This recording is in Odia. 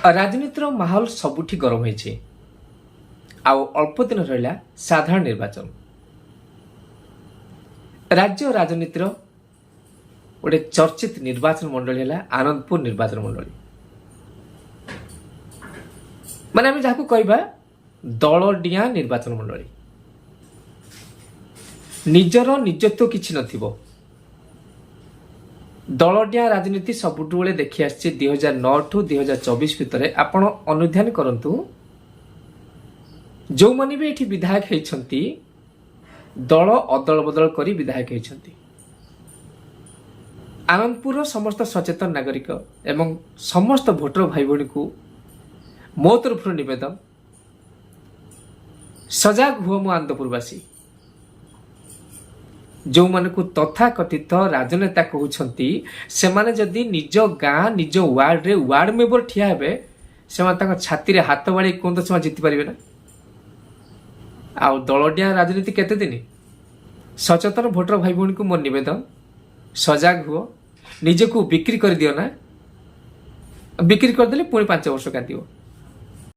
ରାଜନୀତିର ମାହୋଲ ସବୁଠି ଗରମ ହେଇଛି। ଆଉ ଅଳ୍ପ ଦିନ ରହିଲା ସାଧାରଣ ନିର୍ବାଚନ। ରାଜ୍ୟ ରାଜନୀତିର ଗୋଟେ ଚର୍ଚ୍ଚିତ ନିର୍ବାଚନ ମଣ୍ଡଳୀ ହେଲା ଆନନ୍ଦପୁର ନିର୍ବାଚନ ମଣ୍ଡଳୀ। ମାନେ ଆମେ ଯାହାକୁ କହିବା ଦଳଡିଆଁ ନିର୍ବାଚନ ମଣ୍ଡଳୀ। ନିଜର ନିଜତ୍ୱ କିଛି ନଥିବ। ଦଳଡିଆଁ ରାଜନୀତି ସବୁଠୁ ବେଳେ ଦେଖି ଆସିଛି 2009 ଠୁ 2024 ଭିତରେ। ଆପଣ ଅନୁଧ୍ୟାନ କରନ୍ତୁ, ଯେଉଁମାନେ ବି ଏଠି ବିଧାୟକ ହେଇଛନ୍ତି ଦଳ ଅଦଳ ବଦଳ କରି ବିଧାୟକ ହେଇଛନ୍ତି। ଆନନ୍ଦପୁରର ସମସ୍ତ ସଚେତନ ନାଗରିକ ଏବଂ ସମସ୍ତ ଭୋଟର ଭାଇ ଭଉଣୀକୁ ମୋ ତରଫରୁ ନିବେଦନ, ସଜାଗ ହୁଅ ମୋ ଆନନ୍ଦପୁରବାସୀ। ଯେଉଁମାନଙ୍କୁ ତଥାକଥିତ ରାଜନେତା କହୁଛନ୍ତି ସେମାନେ ଯଦି ନିଜ ଗାଁ ନିଜ ୱାର୍ଡରେ ୱାର୍ଡ ମେମ୍ବର ଠିଆ ହେବେ, ସେମାନେ ତାଙ୍କ ଛାତିରେ ହାତ ବାଡ଼ି କୁହନ୍ତୁ ସେମାନେ ଜିତିପାରିବେ ନା। ଆଉ ଦଳଡିଆଁ ରାଜନୀତି କେତେ ଦିନ? ସଚେତନ ଭୋଟର ଭାଇ ଭଉଣୀକୁ ମୋର ନିବେଦନ, ସଜାଗ ହୁଅ, ନିଜକୁ ବିକ୍ରି କରିଦିଅ ନା। ବିକ୍ରି କରିଦେଲେ ପୁଣି 5 ବର୍ଷ କାଟିବ।